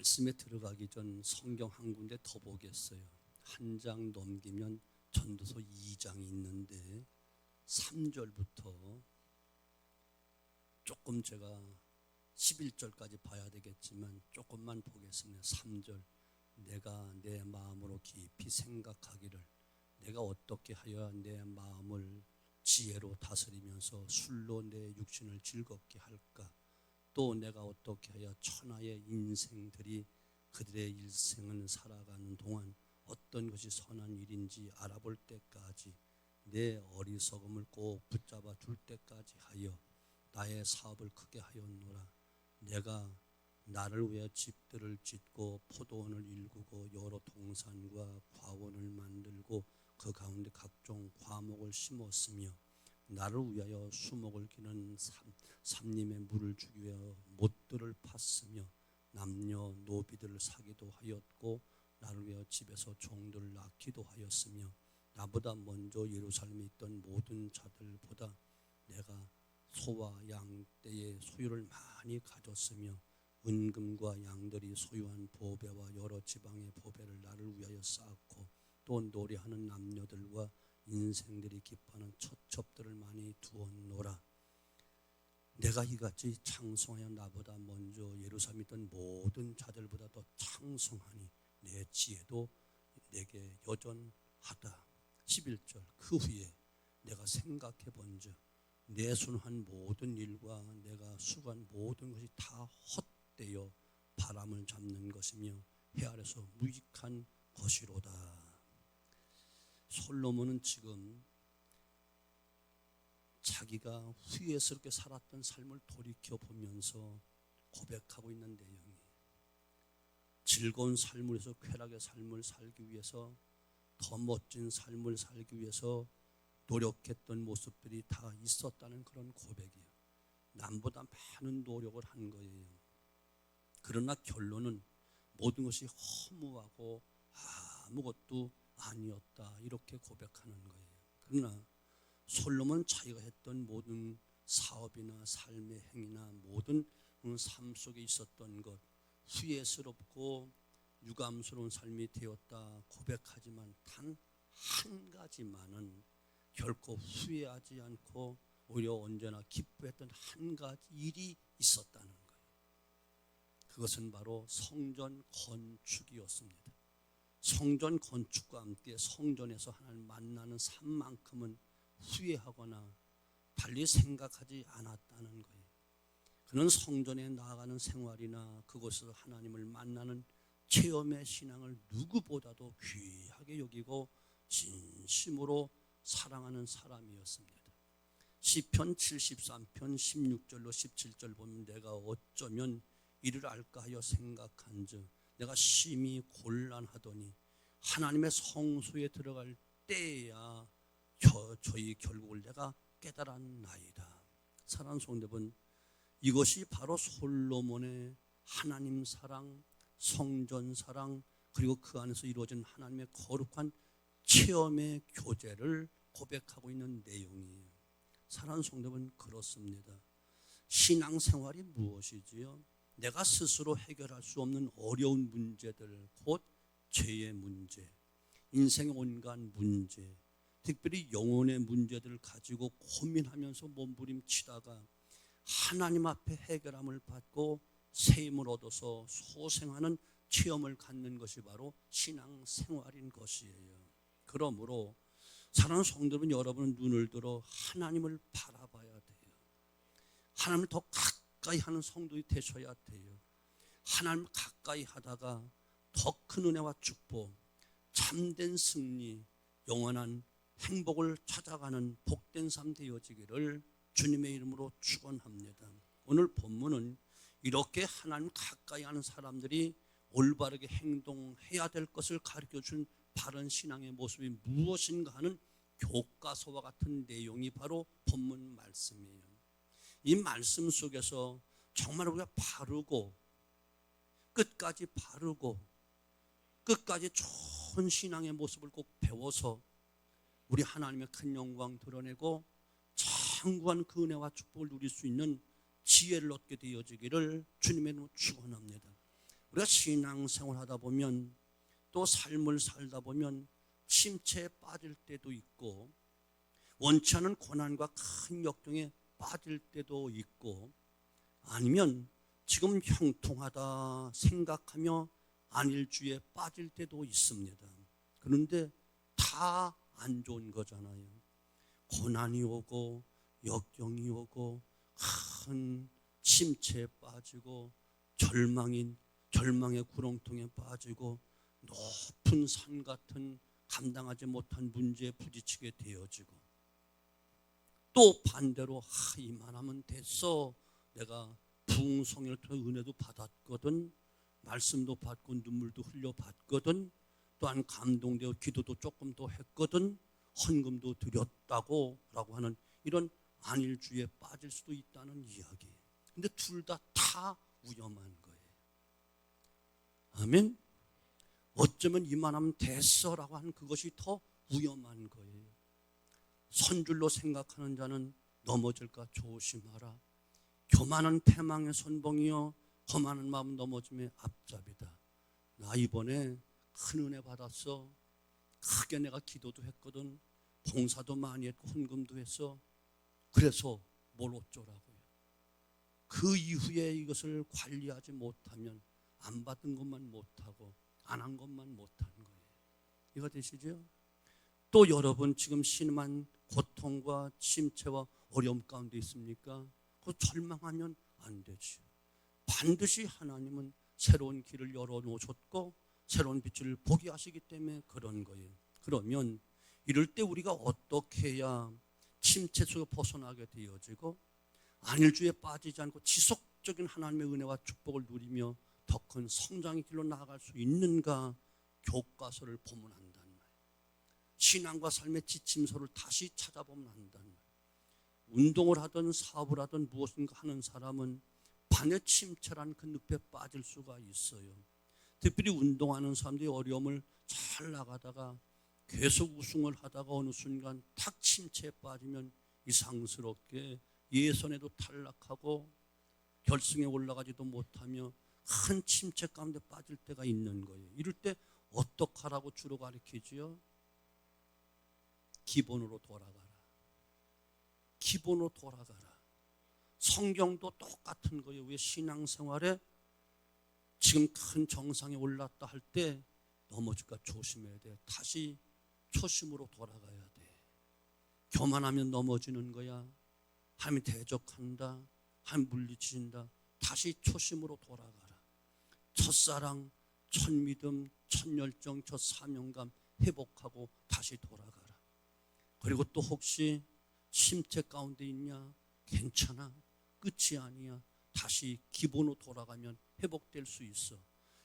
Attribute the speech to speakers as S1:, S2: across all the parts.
S1: 말씀에 들어가기 전 성경 한 군데 더 보겠어요. 한 장 넘기면 전도서 2장이 있는데 3절부터 조금 제가 11절까지 봐야 되겠지만 조금만 보겠습니다. 3절. 내가 내 마음으로 깊이 생각하기를 내가 어떻게 하여야 내 마음을 지혜로 다스리면서 술로 내 육신을 즐겁게 할까? 또 내가 어떻게 해야 천하의 인생들이 그들의 일생을 살아가는 동안 어떤 것이 선한 일인지 알아볼 때까지 내 어리석음을 꼭 붙잡아 줄 때까지 하여 나의 사업을 크게 하였노라. 내가 나를 위해 집들을 짓고 포도원을 일구고 여러 동산과 과원을 만들고 그 가운데 각종 과목을 심었으며 나를 위하여 수목을 기는 삼림에 물을 주기 위하여 못들을 팠으며 남녀 노비들을 사기도 하였고 나를 위하여 집에서 종들을 낳기도 하였으며 나보다 먼저 예루살렘에 있던 모든 자들보다 내가 소와 양 떼의 소유를 많이 가졌으며 은금과 양들이 소유한 보배와 여러 지방의 보배를 나를 위하여 쌓았고 또 노래하는 남녀들과 인생들이 기뻐하는 처첩들을 많이 두었노라. 내가 이같이 창성하여 나보다 먼저 예루살렘에 있던 모든 자들보다 더 창성하니 내 지혜도 내게 여전하다. 11절. 그 후에 내가 생각해 본즉 내 손한 모든 일과 내가 수고한 모든 것이 다 헛되어 바람을 잡는 것이며 해 아래서 무익한 것이로다. 솔로몬은 지금 자기가 후회스럽게 살았던 삶을 돌이켜보면서 고백하고 있는 내용이 즐거운 삶을 위해서 쾌락의 삶을 살기 위해서 더 멋진 삶을 살기 위해서 노력했던 모습들이 다 있었다는 그런 고백이에요. 남보다 많은 노력을 한 거예요. 그러나 결론은 모든 것이 허무하고 아무것도 아니었다 이렇게 고백하는 거예요. 그러나 솔로몬은 자기가 했던 모든 사업이나 삶의 행위나 모든 삶 속에 있었던 것 후회스럽고 유감스러운 삶이 되었다 고백하지만 단 한 가지만은 결코 후회하지 않고 오히려 언제나 기뻐했던 한 가지 일이 있었다는 거예요. 그것은 바로 성전 건축이었습니다. 성전 건축과 함께 성전에서 하나님을 만나는 삶만큼은 후회하거나 달리 생각하지 않았다는 거예요. 그는 성전에 나아가는 생활이나 그곳에서 하나님을 만나는 체험의 신앙을 누구보다도 귀하게 여기고 진심으로 사랑하는 사람이었습니다. 시편 73편 16절로 17절 보면 내가 어쩌면 이를 알까 하여 생각한즉 내가 심히 곤란하더니 하나님의 성소에 들어갈 때야 저희 결국을 내가 깨달았나이다. 사랑하는 성도 여러분, 이것이 바로 솔로몬의 하나님 사랑, 성전 사랑 그리고 그 안에서 이루어진 하나님의 거룩한 체험의 교제를 고백하고 있는 내용이에요. 사랑하는 성도 여러분, 그렇습니다. 신앙생활이 무엇이지요? 내가 스스로 해결할 수 없는 어려운 문제들, 곧 죄의 문제, 인생의 온갖 문제, 특별히 영혼의 문제들을 가지고 고민하면서 몸부림치다가 하나님 앞에 해결함을 받고 새 힘을 얻어서 소생하는 체험을 갖는 것이 바로 신앙생활인 것이에요. 그러므로 사랑하는 성도 여러분, 여러분은 눈을 들어 하나님을 바라봐야 돼요. 하나님을 더 가까이 하는 성도이 되셔야 돼요. 하나님을 가까이 하다가 더 큰 은혜와 축복, 참된 승리, 영원한 행복을 찾아가는 복된 삶 되어지기를 주님의 이름으로 축원합니다. 오늘 본문은 이렇게 하나님 가까이 하는 사람들이 올바르게 행동해야 될 것을 가르쳐준 바른 신앙의 모습이 무엇인가 하는 교과서와 같은 내용이 바로 본문 말씀이에요. 이 말씀 속에서 정말 우리가 바르고 끝까지 바르고 끝까지 좋은 신앙의 모습을 꼭 배워서 우리 하나님의 큰 영광 드러내고 장구한 그 은혜와 축복을 누릴 수 있는 지혜를 얻게 되어지기를 주님의 이름으로 축원합니다. 우리가 신앙생활 하다 보면 또 삶을 살다 보면 침체에 빠질 때도 있고 원치 않은 고난과 큰 역경에 빠질 때도 있고 아니면 지금 형통하다 생각하며 안일주의에 빠질 때도 있습니다. 그런데 다 안 좋은 거잖아요. 고난이 오고 역경이 오고 큰 침체에 빠지고 절망의 구렁텅이에 빠지고 높은 산 같은 감당하지 못한 문제에 부딪히게 되어지고 또 반대로 이만하면 됐어. 내가 부흥성회를 통해 은혜도 받았거든. 말씀도 받고 눈물도 흘려봤거든. 또한 감동되어 기도도 조금 더 했거든. 헌금도 드렸다고 라고 하는 이런 안일주의에 빠질 수도 있다는 이야기예요. 근데 둘 다 위험한 거예요. 아멘. 어쩌면 이만하면 됐어라고 하는 그것이 더 위험한 거예요. 선줄로 생각하는 자는 넘어질까 조심하라. 교만은 패망의 선봉이요 험하는 마음 넘어짐의 앞잡이다. 나 이번에 큰 은혜 받았어. 크게 내가 기도도 했거든. 봉사도 많이 했고 헌금도 했어. 그래서 뭘 어쩌라고요. 그 이후에 이것을 관리하지 못하면 안 받은 것만 못하고 안 한 것만 못하는 거예요. 이거 되시죠? 또 여러분 지금 심한 고통과 침체와 어려움 가운데 있습니까? 그 절망하면 안 되죠. 반드시 하나님은 새로운 길을 열어놓으셨고 새로운 빛을 보게 하시기 때문에 그런 거예요. 그러면 이럴 때 우리가 어떻게 해야 침체 속에 벗어나게 되어지고 안일주의에 빠지지 않고 지속적인 하나님의 은혜와 축복을 누리며 더 큰 성장의 길로 나아갈 수 있는가? 교과서를 보면 한다는 말이에요. 신앙과 삶의 지침서를 다시 찾아보면 한다는 말이에요. 운동을 하든 사업을 하든 무엇인가 하는 사람은 반의 침체라는 그 늪에 빠질 수가 있어요. 특별히 운동하는 사람들이 어려움을 잘 나가다가 계속 우승을 하다가 어느 순간 탁 침체에 빠지면 이상스럽게 예선에도 탈락하고 결승에 올라가지도 못하며 큰 침체 가운데 빠질 때가 있는 거예요. 이럴 때 어떡하라고 주로 가르치지요? 기본으로 돌아가라. 기본으로 돌아가라. 성경도 똑같은 거예요. 왜 신앙생활에 지금 큰 정상에 올랐다 할 때 넘어질까 조심해야 돼. 다시 초심으로 돌아가야 돼. 교만하면 넘어지는 거야. 하나님 대적한다. 하나님 물리친다. 다시 초심으로 돌아가라. 첫사랑, 첫믿음, 첫열정, 첫사명감 회복하고 다시 돌아가라. 그리고 또 혹시 침체 가운데 있냐? 괜찮아. 끝이 아니야. 다시 기본으로 돌아가면 회복될 수 있어.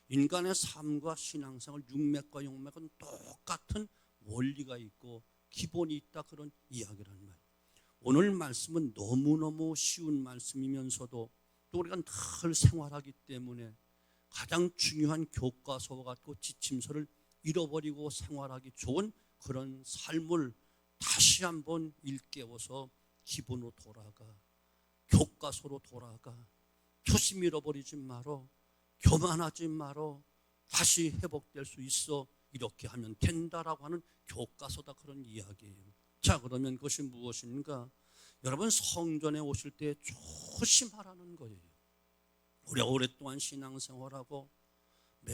S1: 인간의 삶과 신앙생활, 육맥과 영맥은 똑같은 원리가 있고 기본이 있다, 그런 이야기란 말이에요. 오늘 말씀은 너무너무 쉬운 말씀이면서도 또 우리가 늘 생활하기 때문에 가장 중요한 교과서와 같고 지침서를 잃어버리고 생활하기 좋은 그런 삶을 다시 한번 일깨워서 기본으로 돌아가, 교과서로 돌아가, 초심 잃어버리지 말어, 교만하지 말어, 다시 회복될 수 있어. 이렇게 하면 된다라고 하는 교과서다, 그런 이야기예요. 자, 그러면 그것이 무엇인가? 여러분, 성전에 오실 때 조심하라는 거예요. 우리가 오랫동안 신앙생활하고 매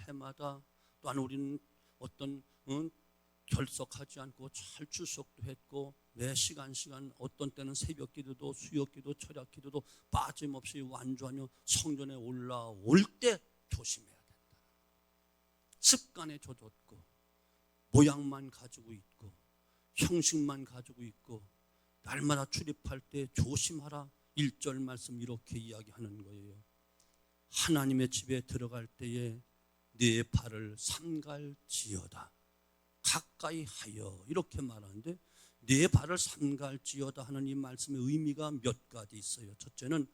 S1: 해마다 또한 우리는 어떤 결석하지 않고 잘 출석도 했고 매 시간 어떤 때는 새벽 기도도 수요 기도 철학 기도도 빠짐없이 완주하며 성전에 올라올 때 조심해야 된다. 습관에 젖었고 모양만 가지고 있고 형식만 가지고 있고 날마다 출입할 때 조심하라. 1절 말씀 이렇게 이야기하는 거예요. 하나님의 집에 들어갈 때에 네 발을 삼갈지어다. 가까이 하여, 이렇게 말하는데 네 발을 삼갈지어다 하는 이 말씀의 의미가 몇 가지 있어요. 첫째는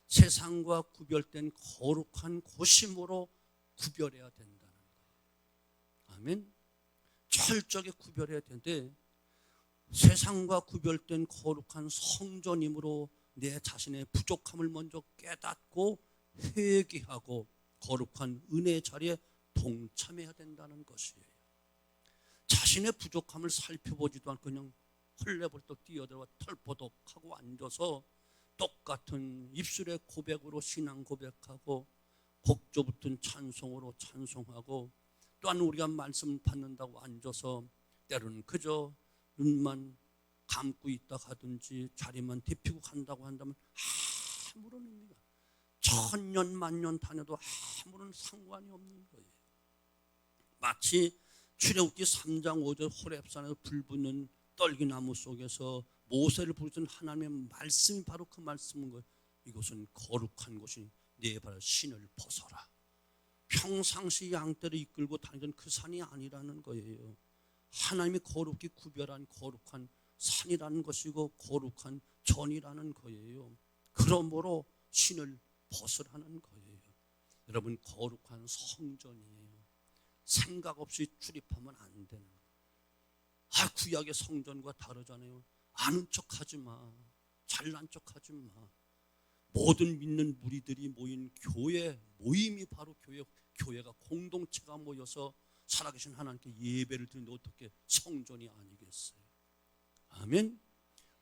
S1: 세상과 구별된 거룩한 곳임으로 구별해야 된다는 거예요. 아멘. 철저하게 구별해야 되는데 세상과 구별된 거룩한 성전임으로 내 자신의 부족함을 먼저 깨닫고 회개하고 거룩한 은혜의 자리에 동참해야 된다는 것이에요. 자신의 부족함을 살펴보지도 않고 그냥 헐레벌떡 뛰어들어와 털보덕하고 앉아서 똑같은 입술의 고백으로 신앙 고백하고 곡조 붙은 찬송으로 찬송하고, 또한 우리가 말씀 받는다고 앉아서 때로는 그저 눈만 감고 있다 하든지 자리만 데피고 간다고 한다면 아무런 의미가, 천년 만년 다녀도 아무런 상관이 없는 거예요. 마치 출애굽기 3장 5절 호렙산에서 불 붙는 떨기나무 속에서 모세를 부르신 하나님의 말씀이 바로 그 말씀인 거예요. 이곳은 거룩한 곳이 내 발 신을 벗어라. 평상시 양떼를 이끌고 다니던 그 산이 아니라는 거예요. 하나님이 거룩히 구별한 거룩한 산이라는 것이고 거룩한 전이라는 거예요. 그러므로 신을 벗으라는 거예요. 여러분, 거룩한 성전이에요. 생각 없이 출입하면 안 되는 거예요. 구약의 성전과 다르잖아요. 아는 척하지 마. 잘난 척하지 마. 모든 믿는 무리들이 모인 교회 모임이 바로 교회가 공동체가 모여서 살아계신 하나님께 예배를 드리는데 어떻게 성전이 아니겠어요? 아멘.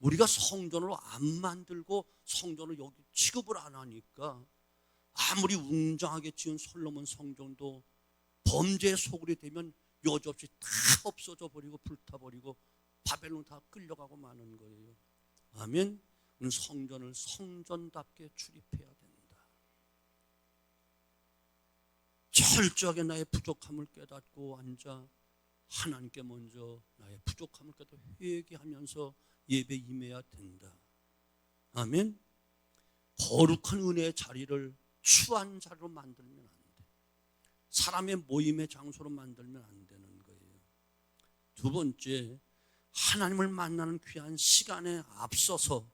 S1: 우리가 성전으로 안 만들고 성전을 여기 취급을 안 하니까 아무리 웅장하게 지은 솔로몬 성전도 범죄의 소굴이 되면 여지없이 다 없어져 버리고 불타버리고 바벨론 다 끌려가고 마는 거예요. 아멘. 성전을 성전답게 출입해야 된다. 철저하게 나의 부족함을 깨닫고 앉아 하나님께 먼저 나의 부족함을 깨닫고 회개하면서 예배 임해야 된다. 아멘. 거룩한 은혜의 자리를 추한 자리로 만들면 안 돼. 사람의 모임의 장소로 만들면 안 되는 거예요. 두 번째, 하나님을 만나는 귀한 시간에 앞서서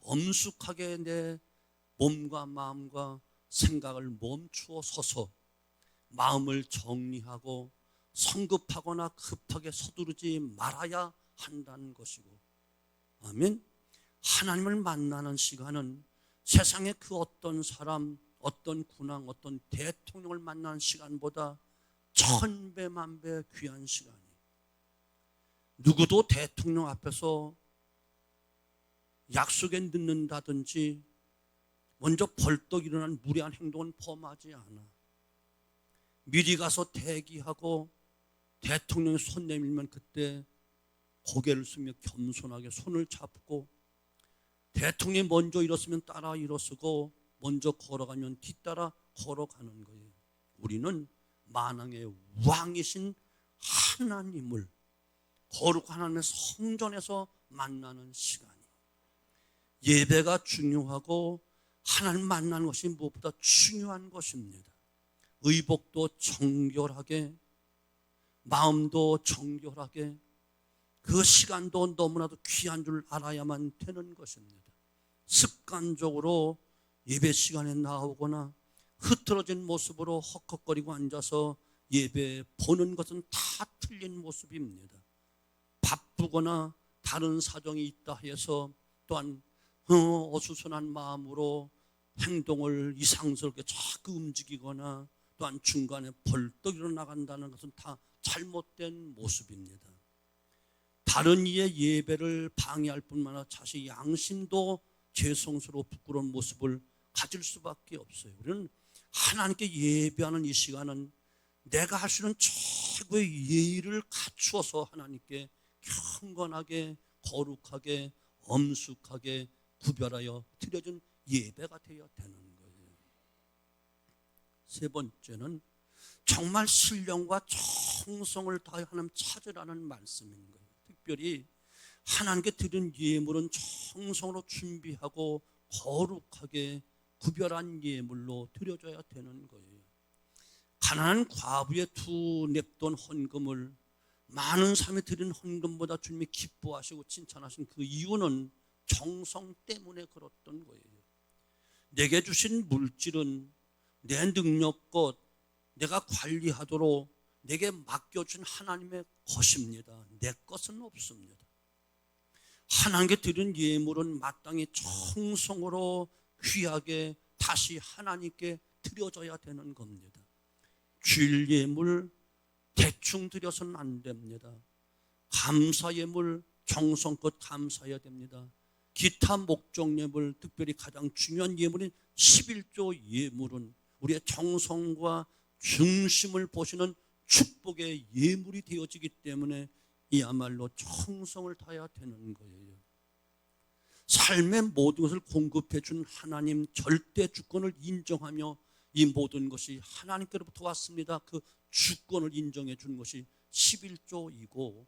S1: 엄숙하게 내 몸과 마음과 생각을 멈추어 서서 마음을 정리하고 성급하거나 급하게 서두르지 말아야 한다는 것이고, 아멘. 하나님을 만나는 시간은 세상의 그 어떤 사람, 어떤 군왕, 어떤 대통령을 만나는 시간보다 천배 만배 귀한 시간이에요. 누구도 대통령 앞에서 약속에 늦는다든지 먼저 벌떡 일어난 무례한 행동은 범하지 않아. 미리 가서 대기하고 대통령이 손 내밀면 그때 고개를 숙이며 겸손하게 손을 잡고, 대통령이 먼저 일었으면 따라 일어서고 먼저 걸어가면 뒤따라 걸어가는 거예요. 우리는 만왕의 왕이신 하나님을 거룩한 하나님의 성전에서 만나는 시간이에요. 예배가 중요하고 하나님 만나는 것이 무엇보다 중요한 것입니다. 의복도 정결하게, 마음도 정결하게, 그 시간도 너무나도 귀한 줄 알아야만 되는 것입니다. 습관적으로 예배 시간에 나오거나 흐트러진 모습으로 헉헉거리고 앉아서 예배 보는 것은 다 틀린 모습입니다. 바쁘거나 다른 사정이 있다 해서 또한 어수선한 마음으로 행동을 이상스럽게 자꾸 움직이거나 또한 중간에 벌떡 일어나간다는 것은 다 잘못된 모습입니다. 다른 이의 예배를 방해할 뿐만 아니라 자신의 양심도 죄송스러워 부끄러운 모습을 가질 수밖에 없어요. 우리는 하나님께 예배하는 이 시간은 내가 할 수 있는 최고의 예의를 갖추어서 하나님께 경건하게, 거룩하게, 엄숙하게 구별하여 드려진 예배가 되어야 되는 거예요. 세 번째는 정말 신령과 정성을 다해 하나님 찾으라는 말씀인 거예요. 특별히 하나님께 드린 예물은 정성으로 준비하고 거룩하게 구별한 예물로 드려져야 되는 거예요. 가난한 과부의 두 냅돈 헌금을 많은 사람이 드린 헌금보다 주님이 기뻐하시고 칭찬하신 그 이유는 정성 때문에 그렇던 거예요. 내게 주신 물질은 내 능력껏 내가 관리하도록 내게 맡겨준 하나님의 것입니다. 내 것은 없습니다. 하나님께 드린 예물은 마땅히 정성으로 귀하게 다시 하나님께 드려져야 되는 겁니다. 주일 예물 대충 드려서는 안 됩니다. 감사 예물 정성껏 감사해야 됩니다. 기타 목적 예물, 특별히 가장 중요한 예물인 11조 예물은 우리의 정성과 중심을 보시는 축복의 예물이 되어지기 때문에 이야말로 정성을 다해야 되는 거예요. 삶의 모든 것을 공급해 준 하나님 절대 주권을 인정하며 이 모든 것이 하나님께로부터 왔습니다. 그 주권을 인정해 준 것이 11조이고,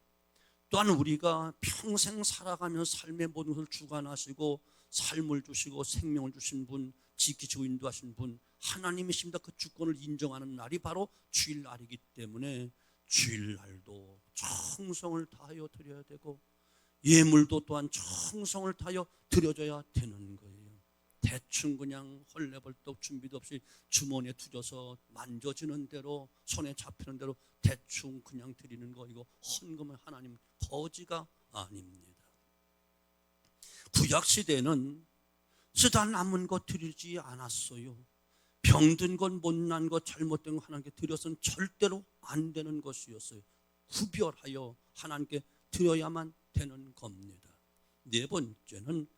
S1: 또한 우리가 평생 살아가면서 삶의 모든 것을 주관하시고 삶을 주시고 생명을 주신 분, 지키시고 인도하신 분 하나님이십니다. 그 주권을 인정하는 날이 바로 주일날이기 때문에 주일날도 정성을 다하여 드려야 되고, 예물도 또한 정성을 다하여 드려져야 되는 거예요. 대충 그냥 헐레벌떡 준비도 없이 주머니에 투져서 만져지는 대로, 손에 잡히는 대로 대충 그냥 드리는 거, 이거 헌금은 하나님 거지가 아닙니다. 구약시대에는 쓰다 남은 것 드리지 않았어요. 병든 것, 못난 것, 잘못된 것 하나님께 드려서는 절대로 안 되는 것이었어요. 구별하여 하나님께 드려야만 되는 겁니다. 네 번째는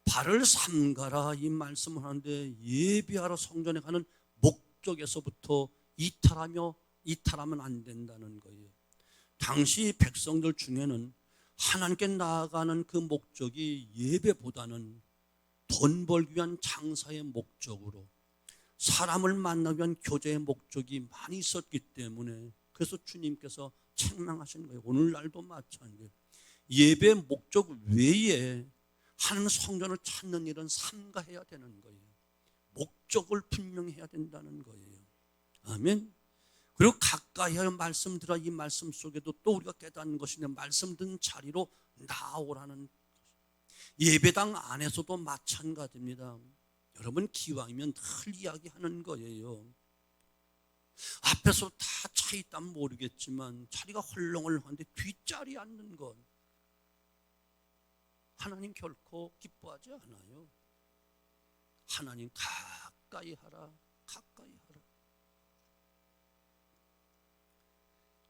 S1: 발을 삼가라 이 말씀을 하는데, 예배하러 성전에 가는 목적에서부터 이탈하면 안 된다는 거예요. 당시 백성들 중에는 하나님께 나아가는 그 목적이 예배보다는 돈 벌기 위한 장사의 목적으로, 사람을 만나기 위한 교제의 목적이 많이 있었기 때문에, 그래서 주님께서 책망하신 거예요. 오늘날도 마찬가지예요. 예배 목적 외에 하나님 성전을 찾는 일은 삼가해야 되는 거예요. 목적을 분명히 해야 된다는 거예요. 아멘. 그리고 가까이 하여 말씀 들어, 이 말씀 속에도 또 우리가 깨닫는 것인데, 말씀 듣는 자리로 나오라는 것. 예배당 안에서도 마찬가지입니다. 여러분 기왕이면 늘 이야기하는 거예요. 앞에서 다 차 있다면 모르겠지만 자리가 헐렁헐렁한데 뒷자리에 앉는 것, 하나님 결코 기뻐하지 않아요. 하나님 가까이 하라, 가까이 하라.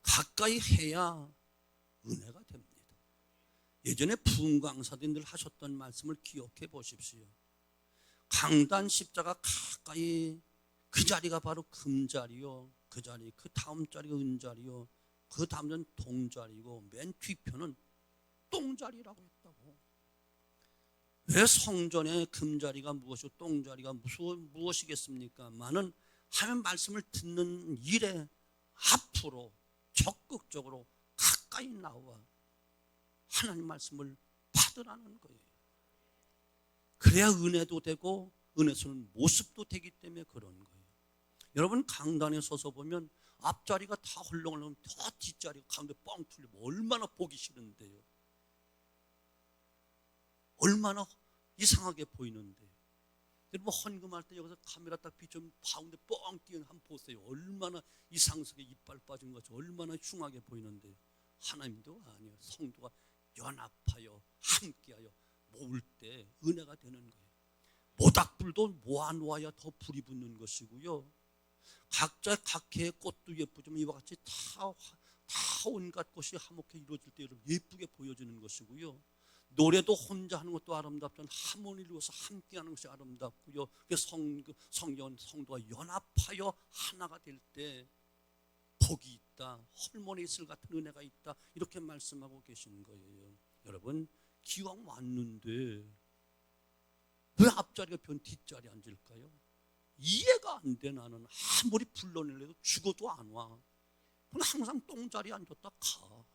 S1: 가까이 해야 은혜가 됩니다. 예전에 부흥 강사님들 하셨던 말씀을 기억해 보십시오. 강단 십자가 가까이, 그 자리가 바로 금자리요, 그 자리, 그 다음 자리가 은자리요, 그 다음은 동자리고, 맨 뒤편은 똥자리라고 했다고. 왜 성전의 금자리가 무엇이고 똥자리가 무엇이겠습니까? 많은 하나님 말씀을 듣는 일에 앞으로 적극적으로 가까이 나와 하나님 말씀을 받으라는 거예요. 그래야 은혜도 되고 은혜스러운 모습도 되기 때문에 그런 거예요. 여러분 강단에 서서 보면 앞자리가 다 헐렁헐렁, 더 뒷자리가 가운데 뻥 뚫리면 얼마나 보기 싫은데요. 얼마나 이상하게 보이는데. 여러분 헌금할 때 여기서 카메라 딱 비추면 가운데 뻥 띄는 한번 보세요. 얼마나 이상스럽게 이빨 빠진 것 같이 얼마나 흉하게 보이는데, 하나님도 아니에요. 성도가 연합하여 함께하여 모을 때 은혜가 되는 거예요. 모닥불도 모아놓아야 더 불이 붙는 것이고요. 각자 각해의 꽃도 예쁘지만 이와 같이 다 온갖 것이 화목하게 이루어질 때 여러분 예쁘게 보여지는 것이고요. 노래도 혼자 하는 것도 아름답지만 하모니를 이루어서 함께하는 것이 아름답고요. 성도가 연합하여 하나가 될 때 복이 있다, 헐몬에 있을 같은 은혜가 있다, 이렇게 말씀하고 계시는 거예요. 여러분 기왕 왔는데 왜 앞자리가 변 뒷자리에 앉을까요? 이해가 안 돼. 나는 아무리 불러내려도 죽어도 안 와. 그럼 항상 똥자리에 앉았다 가.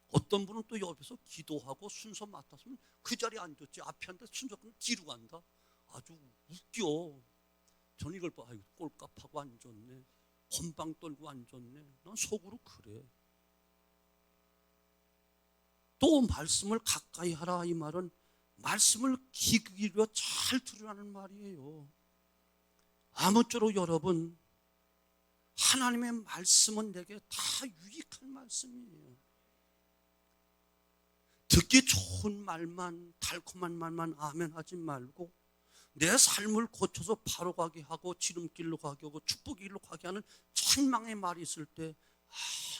S1: 어떤 분은 또 옆에서 기도하고 순서 맡았으면 그 자리에 앉았지, 앞에 앉아 순서 끝나면 뒤로 간다. 아주 웃겨. 저는 이걸 봐, 아이고 꼴값하고 앉았네, 건방 떨고 앉았네. 난 속으로 그래. 또 말씀을 가까이 하라, 이 말은 말씀을 귀 기울여 잘 들으라는 말이에요. 아무쪼록 여러분 하나님의 말씀은 내게 다 유익한 말씀이에요. 듣기 좋은 말만, 달콤한 말만 아멘 하지 말고 내 삶을 고쳐서 바로 가게 하고 지름길로 가게 하고 축복의 길로 가게 하는 책망의 말이 있을 때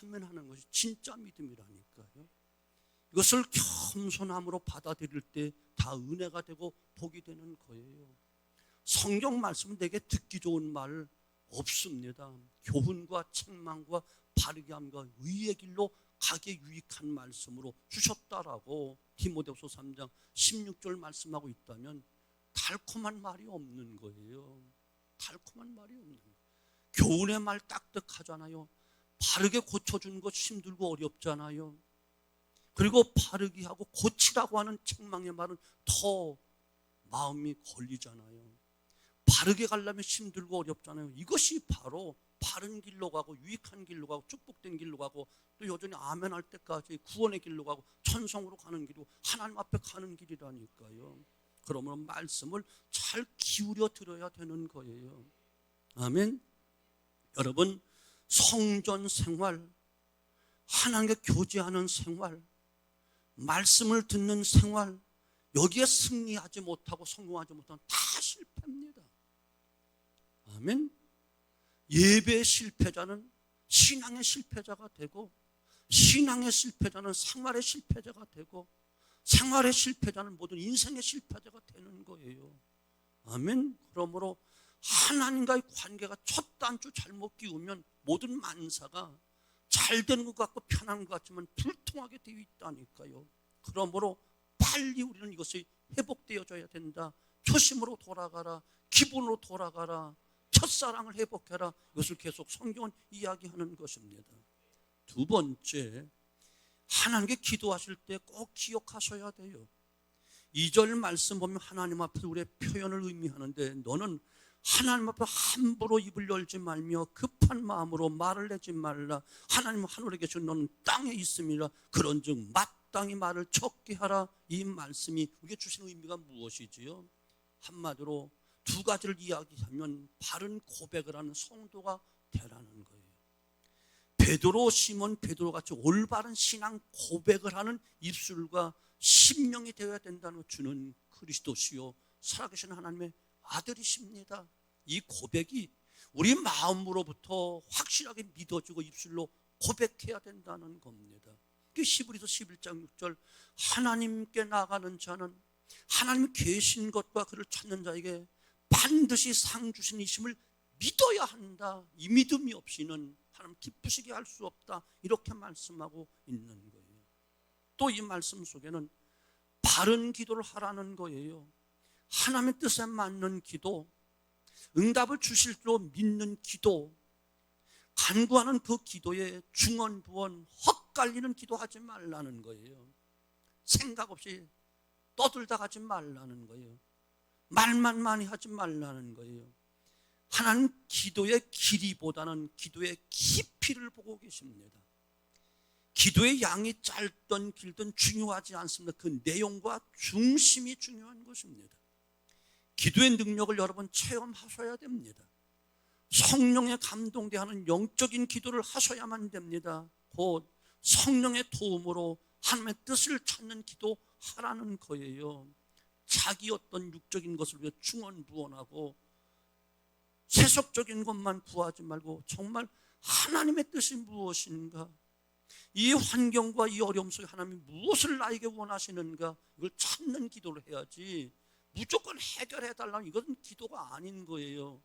S1: 아멘 하는 것이 진짜 믿음이라니까요. 이것을 겸손함으로 받아들일 때 다 은혜가 되고 복이 되는 거예요. 성경 말씀은 내게 듣기 좋은 말 없습니다. 교훈과 책망과 바르게 함과 의의 길로 가게 유익한 말씀으로 주셨다라고 디모데후서 3장 16절 말씀하고 있다면 달콤한 말이 없는 거예요. 달콤한 말이 없는 거예요. 교훈의 말 딱딱하잖아요. 바르게 고쳐주는 것 힘들고 어렵잖아요. 그리고 바르게 하고 고치라고 하는 책망의 말은 더 마음이 걸리잖아요. 바르게 가려면 힘들고 어렵잖아요. 이것이 바로 바른 길로 가고 유익한 길로 가고 축복된 길로 가고 또 여전히 아멘 할 때까지 구원의 길로 가고 천성으로 가는 길이고 하나님 앞에 가는 길이라니까요. 그러면 말씀을 잘 기울여 들어야 되는 거예요. 아멘. 여러분, 성전 생활, 하나님과 교제하는 생활, 말씀을 듣는 생활, 여기에 승리하지 못하고 성공하지 못하면 다 실패입니다. 아멘. 예배의 실패자는 신앙의 실패자가 되고, 신앙의 실패자는 생활의 실패자가 되고, 생활의 실패자는 모든 인생의 실패자가 되는 거예요. 아멘. 그러므로 하나님과의 관계가 첫 단추 잘못 끼우면 모든 만사가 잘 되는 것 같고 편한 것 같지만 불통하게 되어 있다니까요. 그러므로 빨리 우리는 이것이 회복되어져야 된다. 초심으로 돌아가라. 기본으로 돌아가라. 첫사랑을 회복해라. 이것을 계속 성경은 이야기하는 것입니다. 두 번째, 하나님께 기도하실 때 꼭 기억하셔야 돼요. 2절 말씀 보면 하나님 앞에서 우리의 표현을 의미하는데, 너는 하나님 앞에 함부로 입을 열지 말며 급한 마음으로 말을 내지 말라. 하나님은 하늘에 계시고 너는 땅에 있음이라. 그런즉 마땅히 말을 적게 하라. 이 말씀이 우리에게 주시는 의미가 무엇이지요? 한마디로 두 가지를 이야기하면 바른 고백을 하는 성도가 되라는 거예요. 베드로, 시몬 베드로같이 올바른 신앙 고백을 하는 입술과 심령이 되어야 된다는 주는 그리스도시요 살아계신 하나님의 아들이십니다. 이 고백이 우리 마음으로부터 확실하게 믿어지고 입술로 고백해야 된다는 겁니다. 히브리서 11장 6절, 하나님께 나가는 자는 하나님이 계신 것과 그를 찾는 자에게 반드시 상 주신 이심을 믿어야 한다. 이 믿음이 없이는 하나님 기쁘시게 할 수 없다. 이렇게 말씀하고 있는 거예요. 또 이 말씀 속에는 바른 기도를 하라는 거예요. 하나님의 뜻에 맞는 기도, 응답을 주실 줄 믿는 기도, 간구하는 그 기도에 중언부언 헛갈리는 기도하지 말라는 거예요. 생각 없이 떠들다 가지 말라는 거예요. 말만 많이 하지 말라는 거예요. 하나님 기도의 길이보다는 기도의 깊이를 보고 계십니다. 기도의 양이 짧든 길든 중요하지 않습니다. 그 내용과 중심이 중요한 것입니다. 기도의 능력을 여러분 체험하셔야 됩니다. 성령에 감동되어 하는 영적인 기도를 하셔야만 됩니다. 곧 성령의 도움으로 하나님의 뜻을 찾는 기도하라는 거예요. 자기 어떤 육적인 것을 위해 중언부언하고 세속적인 것만 구하지 말고 정말 하나님의 뜻이 무엇인가, 이 환경과 이 어려움 속에 하나님이 무엇을 나에게 원하시는가, 이걸 찾는 기도를 해야지 무조건 해결해달라는 이것은 기도가 아닌 거예요.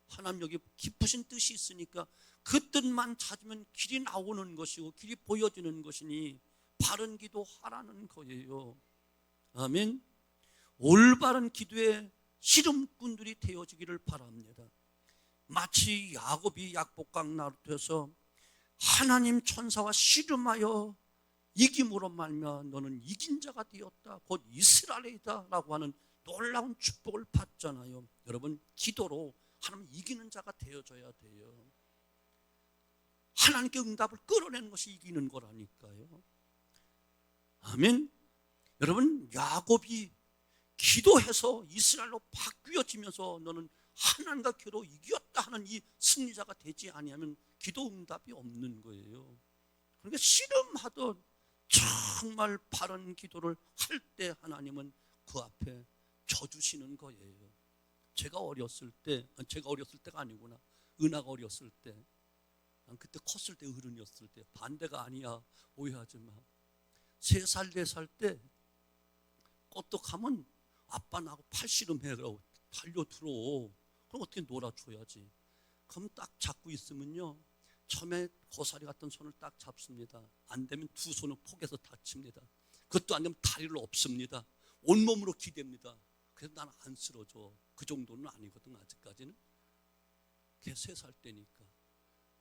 S1: 하나님 여기 깊으신 뜻이 있으니까 그 뜻만 찾으면 길이 나오는 것이고 길이 보여지는 것이니 바른 기도 하라는 거예요. 아멘. 올바른 기도의 씨름꾼들이 되어지기를 바랍니다. 마치 야곱이 약복강 나루터에서 하나님 천사와 씨름하여 이김으로 말미암아 너는 이긴 자가 되었다, 곧 이스라엘이다 라고 하는 놀라운 축복을 받잖아요. 여러분, 기도로 하나님 이기는 자가 되어져야 돼요. 하나님께 응답을 끌어내는 것이 이기는 거라니까요. 아멘. 여러분, 야곱이 기도해서 이스라엘로 바뀌어지면서 너는 하나님과 겨루 이겼다 하는 이 승리자가 되지 아니하면 기도 응답이 없는 거예요. 그러니까 씨름하듯 정말 바른 기도를 할 때 하나님은 그 앞에 져주시는 거예요. 제가 어렸을 때가 아니구나. 은하가 어렸을 때, 난 그때 컸을 때 어른이었을 때, 반대가 아니야. 오해하지 마. 3살, 4살 때 껐떡하면 아빠 나하고 팔씨름해라고 달려들어. 그럼 어떻게 놀아줘야지. 그럼 딱 잡고 있으면요, 처음에 고사리 같은 손을 딱 잡습니다. 안 되면 2손을 포개서 다칩니다. 그것도 안 되면 다리를 없습니다. 온몸으로 기댑니다. 그래서 나는 안 쓰러져. 그 정도는 아니거든 아직까지는. 그게 3살 때니까.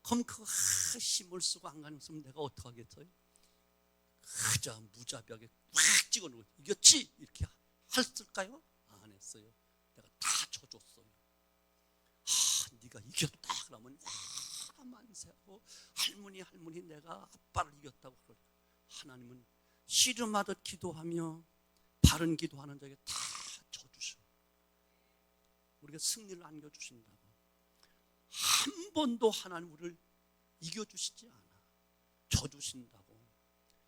S1: 그럼 그거 힘을 쓰고 안 가능했으면 내가 어떡하겠어요? 그저 무자비하게 꽉 찍어놓고 이겼지? 이렇게 했을까요? 안 했어요. 내가 다 져줬어요. 네가 이겼다 그러면 만세하고 할머니 내가 아빠를 이겼다고 그러니까 하나님은 씨름하듯 기도하며 바른 기도하는 자에게 다 져주셔. 우리가 승리를 안겨주신다고. 한 번도 하나님 우리를 이겨주시지 않아. 져주신다고.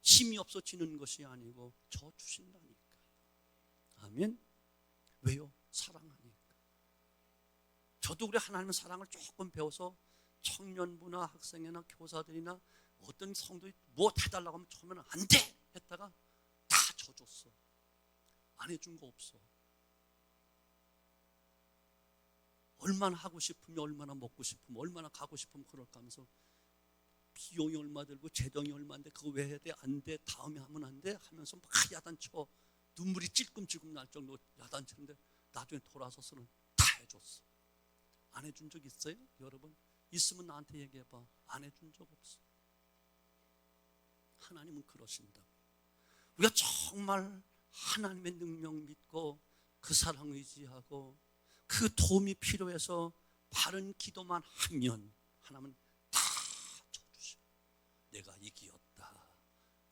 S1: 힘이 없어 지는 것이 아니고 져주신다니까요. 아멘. 왜요? 사랑하니까. 저도 우리 하나님의 사랑을 조금 배워서 청년부나 학생이나 교사들이나 어떤 성도들이 뭐 해달라고 하면 처음에는 안 돼! 했다가 다 져줬어. 안 해준 거 없어. 얼마나 하고 싶으면, 얼마나 먹고 싶으면, 얼마나 가고 싶으면 그럴까 하면서 비용이 얼마 들고 재정이 얼마인데 그거 왜 해야 돼? 안 돼. 다음에 하면 안 돼? 하면서 막 야단쳐. 눈물이 찔끔찔끔 날 정도로 야단치는데 나중에 돌아서서는 다 해줬어. 안 해준 적 있어요? 여러분? 있으면 나한테 얘기해봐. 안 해준 적 없어. 하나님은 그러신다고. 우리가 정말 하나님의 능력 믿고 그 사랑 의지하고 그 도움이 필요해서 바른 기도만 하면 하나님은 다 져주셔. 내가 이기었다,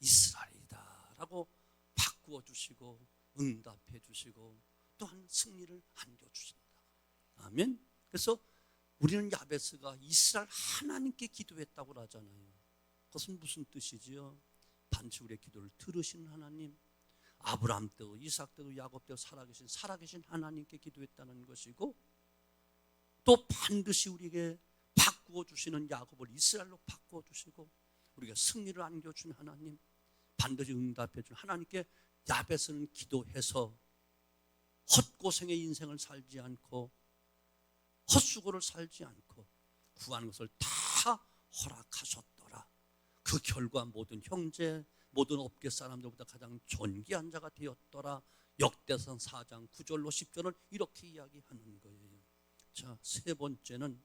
S1: 이스라엘이다 라고 바꾸어 주시고 응답해 주시고 또한 승리를 안겨주신다. 아멘. 그래서 우리는 야베스가 이스라엘 하나님께 기도했다고 하잖아요. 그것은 무슨 뜻이지요? 반드시 우리의 기도를 들으시는 하나님, 아브라함 때도 이삭 때도 야곱 때도 살아계신 하나님께 기도했다는 것이고, 또 반드시 우리에게 바꾸어 주시는 야곱을 이스라엘로 바꾸어 주시고 우리가 승리를 안겨준 하나님, 반드시 응답해 준 하나님께 야베스는 기도해서 헛고생의 인생을 살지 않고 헛수고를 살지 않고 구하는 것을 다 허락하셨더라. 그 결과 모든 형제, 모든 업계 사람들보다 가장 존귀한 자가 되었더라. 역대상 4장 9절로 10절을 이렇게 이야기하는 거예요. 자, 3번째는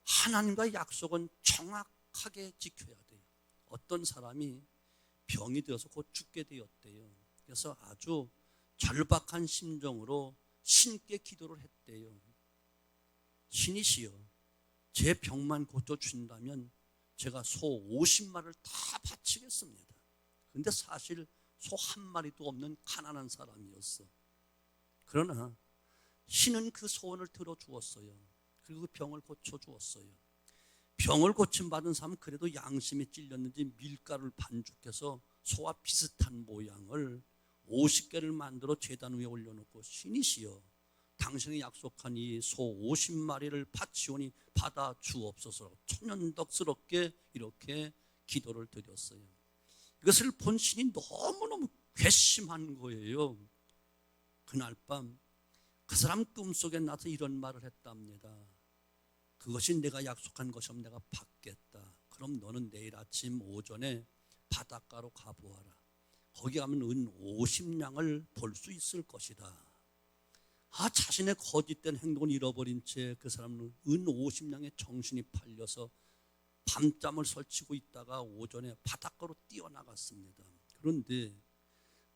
S1: 하나님과의 약속은 정확하게 지켜야 돼요. 어떤 사람이 병이 되어서 곧 죽게 되었대요. 그래서 아주 절박한 심정으로 신께 기도를 했대요. 신이시여, 제 병만 고쳐주신다면 제가 소 50마리를 다 바치겠습니다. 그런데 사실 소 1마리도 없는 가난한 사람이었어. 그러나 신은 그 소원을 들어주었어요. 그리고 그 병을 고쳐주었어요. 병을 고침받은 사람은 그래도 양심에 찔렸는지 밀가루를 반죽해서 소와 비슷한 모양을 50개를 만들어 제단 위에 올려놓고, 신이시여, 당신이 약속한 이 소 50마리를 바치오니 받아 주옵소서 천연덕스럽게 이렇게 기도를 드렸어요. 이것을 본 신이 너무너무 괘씸한 거예요. 그날 밤 그 사람 꿈속에 나서 이런 말을 했답니다. 그것이 내가 약속한 것이면 내가 받겠다. 그럼 너는 내일 아침 오전에 바닷가로 가보아라. 거기 가면 은 50냥을 볼 수 있을 것이다. 자신의 거짓된 행동을 잃어버린 채 그 사람은 은 50냥의 정신이 팔려서 밤잠을 설치고 있다가 오전에 바닷가로 뛰어나갔습니다. 그런데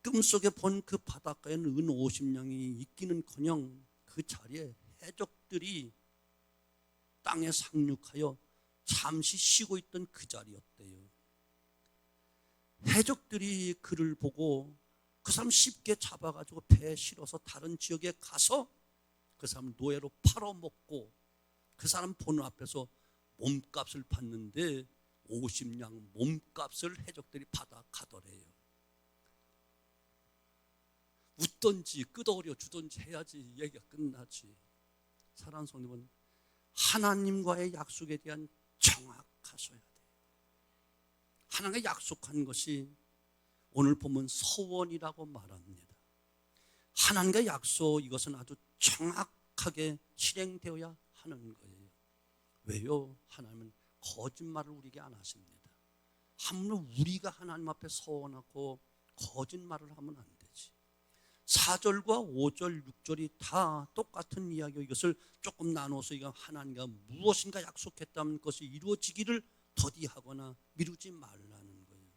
S1: 꿈속에 본 그 바닷가에는 은 50냥이 있기는커녕 그 자리에 해적들이 땅에 상륙하여 잠시 쉬고 있던 그 자리였대요. 해적들이 그를 보고 그 사람 쉽게 잡아가지고 배에 실어서 다른 지역에 가서 그 사람을 노예로 팔아먹고 그 사람 보는 앞에서 몸값을 받는데 50냥 몸값을 해적들이 받아가더래요. 웃던지 끄덕여 주던지 해야지 얘기가 끝나지. 사랑하는 성도분, 하나님과의 약속에 대한 정확하셔야 돼요. 하나님과 약속한 것이 오늘 보면 서원이라고 말합니다. 하나님과 약속, 이것은 아주 정확하게 실행되어야 하는 거예요. 왜요? 하나님은 거짓말을 우리에게 안 하십니다. 함부로 우리가 하나님 앞에 서원하고 거짓말을 하면 안 되지. 4절과 5절, 6절이 다 똑같은 이야기예요. 이것을 조금 나눠서 이거 하나님과 무엇인가 약속했다면 그것이 이루어지기를 더디하거나 미루지 말라는 거예요.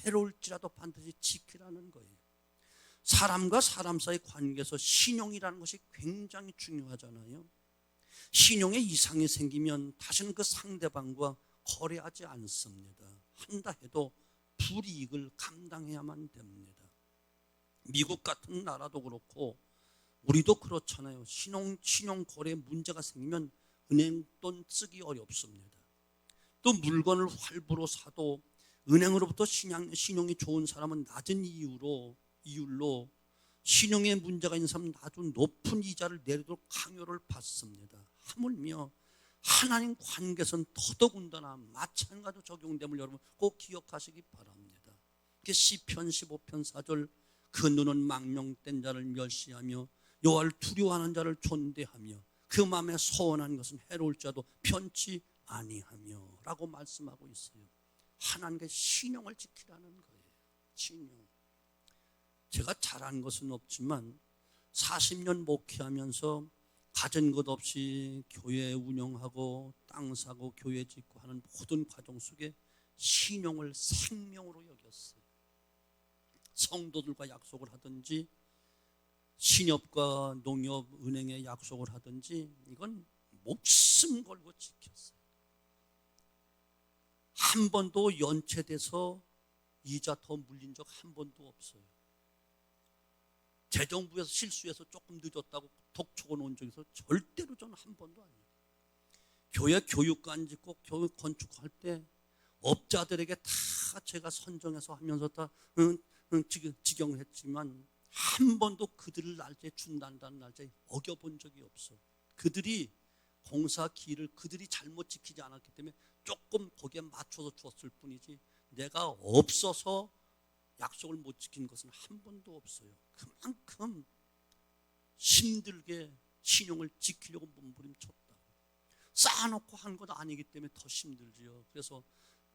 S1: 해로울지라도 반드시 지키라는 거예요. 사람과 사람 사이 관계에서 신용이라는 것이 굉장히 중요하잖아요. 신용에 이상이 생기면 다시는 그 상대방과 거래하지 않습니다. 한다 해도 불이익을 감당해야만 됩니다. 미국 같은 나라도 그렇고 우리도 그렇잖아요. 신용 거래에 문제가 생기면 은행 돈 쓰기 어렵습니다. 또 물건을 할부로 사도 은행으로부터 신용이 좋은 사람은 낮은 이율로 신용에 문제가 있는 사람은 아주 높은 이자를 내리도록 강요를 받습니다. 하물며 하나님 관계에서는 더더군다나 마찬가지로 적용됨을 여러분 꼭 기억하시기 바랍니다. 시편 15편 4절, 그 눈은 망령된 자를 멸시하며 여호와를 두려워하는 자를 존대하며 그 마음에 소원한 것은 해로울지라도 편치 아니하며 라고 말씀하고 있어요. 하나님께 신용을 지키라는 거예요. 신용. 제가 잘한 것은 없지만 40년 목회하면서 가진 것 없이 교회 운영하고 땅 사고 교회 짓고 하는 모든 과정 속에 신용을 생명으로 여겼어요. 성도들과 약속을 하든지 신협과 농협 은행에 약속을 하든지 이건 목숨 걸고 지켰어요. 한 번도 연체돼서 이자 더 물린 적 한 번도 없어요. 재정부에서 실수해서 조금 늦었다고 독촉을 온 적에서 절대로 저는 한 번도 아니에요. 교회 교육관 짓고 교회 건축할 때 업자들에게 다 제가 선정해서 하면서 다 직영을 했지만 한 번도 그들을 날짜에 준다는 날짜에 어겨본 적이 없어. 그들이 공사 기일을 그들이 잘못 지키지 않았기 때문에 조금 거기에 맞춰서 주었을 뿐이지 내가 없어서 약속을 못 지킨 것은 한 번도 없어요. 그만큼 힘들게 신용을 지키려고 몸부림쳤다. 쌓아놓고 한 것 아니기 때문에 더 힘들지요. 그래서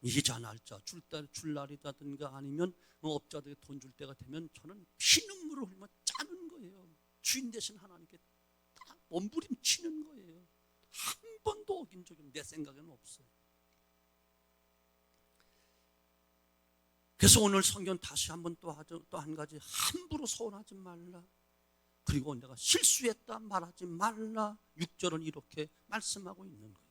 S1: 이자 날짜 줄 날이라든가 아니면 업자들이 돈 줄 때가 되면 저는 피눈물을 흘리며 짜는 거예요. 주인 되신 하나님께 다 몸부림치는 거예요. 한 번도 어긴 적이 내 생각에는 없어요. 그래서 오늘 성경 다시 한번 또 한 가지, 함부로 소원하지 말라. 그리고 내가 실수했다 말하지 말라. 6절은 이렇게 말씀하고 있는 거예요.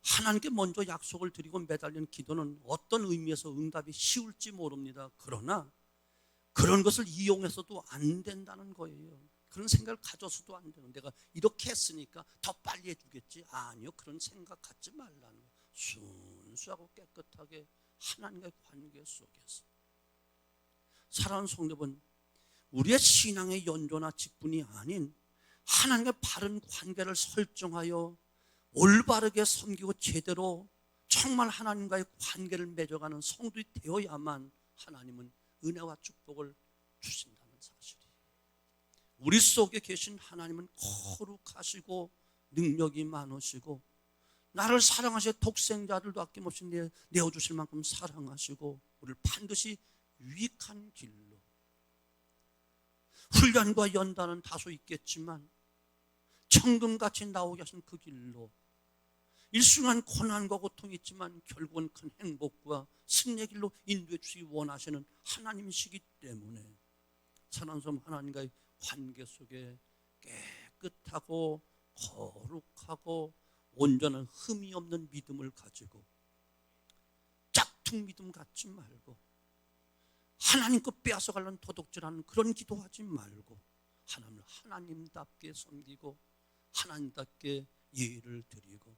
S1: 하나님께 먼저 약속을 드리고 매달린 기도는 어떤 의미에서 응답이 쉬울지 모릅니다. 그러나 그런 것을 이용해서도 안 된다는 거예요. 그런 생각을 가져서도 안 되는, 내가 이렇게 했으니까 더 빨리 해주겠지. 아니요, 그런 생각 갖지 말라는 거예요. 순수하고 깨끗하게 하나님과의 관계 속에서. 사랑하는 성도분, 우리의 신앙의 연조나 직분이 아닌 하나님과 바른 관계를 설정하여 올바르게 섬기고 제대로 정말 하나님과의 관계를 맺어가는 성도이 되어야만 하나님은 은혜와 축복을 주신다는 사실이에요. 우리 속에 계신 하나님은 거룩하시고 능력이 많으시고 나를 사랑하시고 독생자들도 아낌없이 내어주실 만큼 사랑하시고 우리를 반드시 유익한 길로, 훈련과 연단은 다소 있겠지만 천금같이 나오게 하신 그 길로, 일순간 고난과 고통이 있지만 결국은 큰 행복과 승리의 길로 인도해 주시기 원하시는 하나님이시기 때문에 사랑하는 성도, 하나님과의 관계 속에 깨끗하고 거룩하고 온전한 흠이 없는 믿음을 가지고 짝퉁 믿음 갖지 말고 하나님 것 빼앗아가려는 도둑질하는 그런 기도하지 말고 하나님을 하나님답게 섬기고 하나님답게 예의를 드리고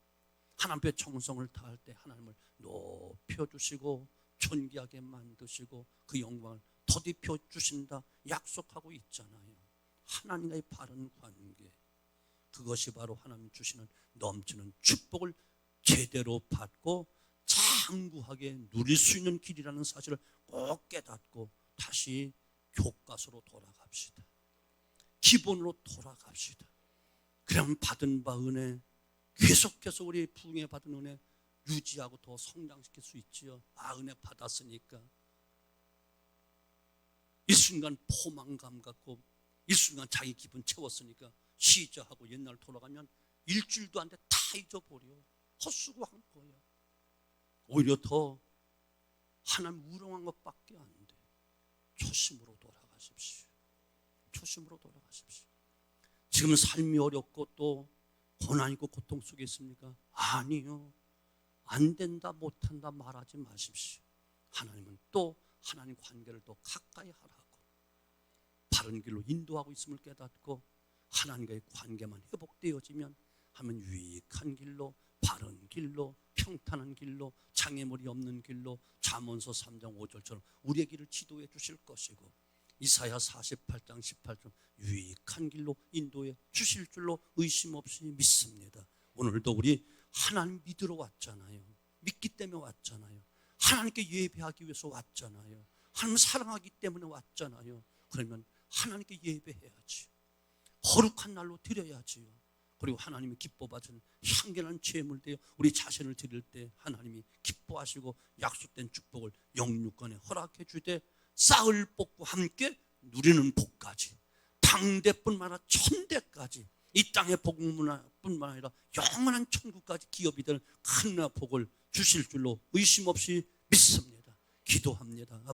S1: 하나님 앞에 정성을 다할 때 하나님을 높여주시고 존귀하게 만드시고 그 영광을 더디펴 주신다 약속하고 있잖아요. 하나님과의 바른 관계, 그것이 바로 하나님 주시는 넘치는 축복을 제대로 받고 장구하게 누릴 수 있는 길이라는 사실을 꼭 깨닫고 다시 교과서로 돌아갑시다. 기본으로 돌아갑시다. 그러면 받은 바 은혜, 계속해서 우리 부흥에 받은 은혜 유지하고 더 성장시킬 수 있지요. 은혜 받았으니까 이 순간 포만감 갖고 이 순간 자기 기분 채웠으니까 쉬자 하고 옛날 돌아가면 일주일도 안 돼 다 잊어버려. 헛수고한 거야. 오히려 더 하나님 우롱한 것밖에 안 돼. 초심으로 돌아가십시오. 초심으로 돌아가십시오. 지금 삶이 어렵고 또 고난 있고 고통 속에 있습니까? 아니요. 안 된다 못한다 말하지 마십시오. 하나님은 또 하나님 관계를 더 가까이 하라고 바른 길로 인도하고 있음을 깨닫고 하나님과의 관계만 회복되어지면 하면 유익한 길로, 바른 길로, 평탄한 길로, 장애물이 없는 길로 잠언서 3장 5절처럼 우리의 길을 지도해 주실 것이고 이사야 48장 18절 유익한 길로 인도해 주실 줄로 의심 없이 믿습니다. 오늘도 우리 하나님 믿으러 왔잖아요. 믿기 때문에 왔잖아요. 하나님께 예배하기 위해서 왔잖아요. 하나님 사랑하기 때문에 왔잖아요. 그러면 하나님께 예배해야지. 거룩한 날로 드려야지요. 그리고 하나님이 기뻐 받은 향기난 제물 되어 우리 자신을 드릴 때 하나님이 기뻐하시고 약속된 축복을 영육간에 허락해 주되 싹을 뽑고 함께 누리는 복까지 당대뿐만 아니라 천대까지 이 땅의 복뿐만 아니라 영원한 천국까지 기업이 되는 큰 복을 주실 줄로 의심 없이 믿습니다. 기도합니다.